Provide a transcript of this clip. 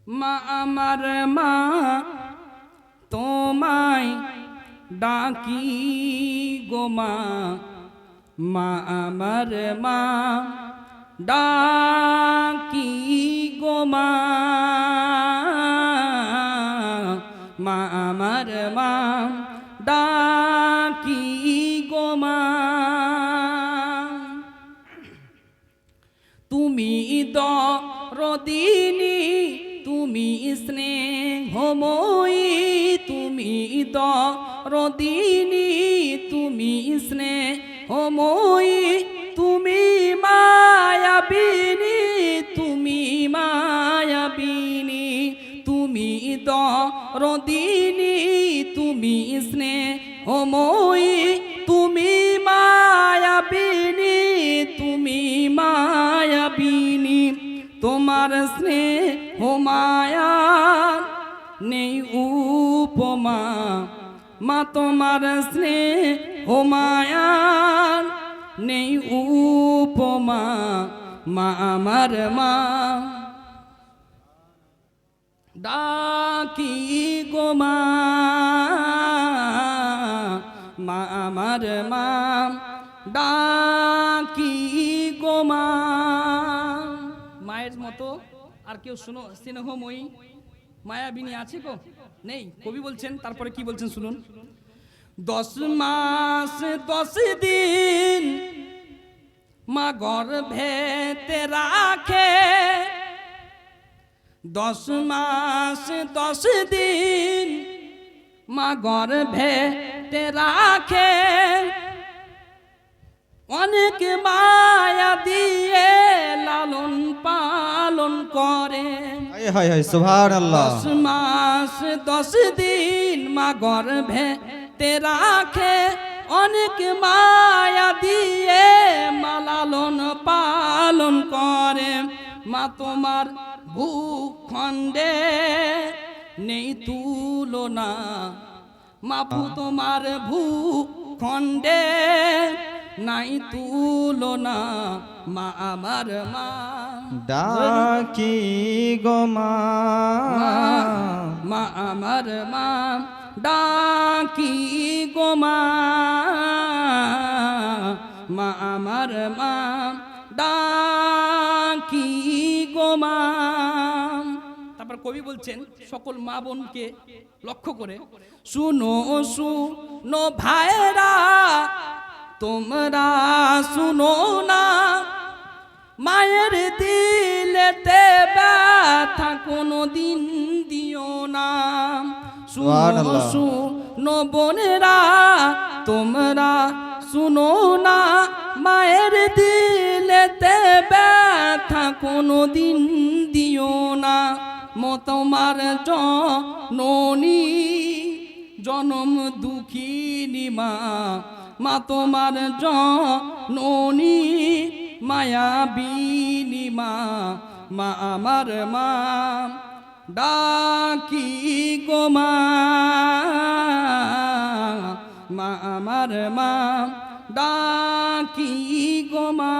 মা আমার মা তোমায় ডাকি গো মা, মা আমার মা ডাকি গো মা, মা আমার মা ডাকি গো মা। তুমি দরদিনী তুমি স্নেহময়ী, তুমি দরদিনী তুমি স্নেহময়ী, তুমি মায়াবিনী তুমি মায়াবিনী, তুমি দরদিনী তুমি স্নেহময়ী, তুমি মায়াবিনী তুমি মায়াবিনী। তোমার স্নেহ মায়া নেই উপমা, মা তোমার স্নেহ মায়া নেই উপমা, মা আমার মা ডাকি গো মা, মা আমার মা ডাকি গো মা। মায়ের মতো আর কেউ শুনো স্নেহময়ী মায়াবিনী আছে গো? নেই। কবি বলছেন, তারপরে কি বলছেন শুনুন। 10 মাস 10 দিন মা গর্ভেতে রাখে, 10 মাস 10 দিন মা গর্ভেতে রাখে, অনেক মায়া দিয়ে লালন পালন করে। হায় হায় সুবহানাল্লাহ। 10 মাস 10 দিন মা গর্ভেতে রাখে, অনেক মায়া দিয়ে মা লালন পালন করে। মা তোমার ভূখণ্ডে নেই তুলনা, মাপু তোমার ভূখণ্ডে নাই তুলনা, মা আমার মা ডাকি গো মা, মা আমার মা ডাকি গো মা, মা আমার মা ডাকি গো মা। তারপর কবি বলছেন সকল মা বোনকে লক্ষ্য করে, শুনো শুনো ভাইরা তোমরা শুনো না, মায়ের দিলেতে ব্যথা কোনো দিন দিও না। শুনো শুনো বোনেরা তোমরা শুনো না, মায়ের দিলেতে ব্যথা কোনো দিন দিও না। তোমার জননী জনম দুঃখিনী মা, মা তোমার জননী মায়াবিনী মা, মা আমার মা ডাকি গো মা, মা আমার মা ডাকি গো মা।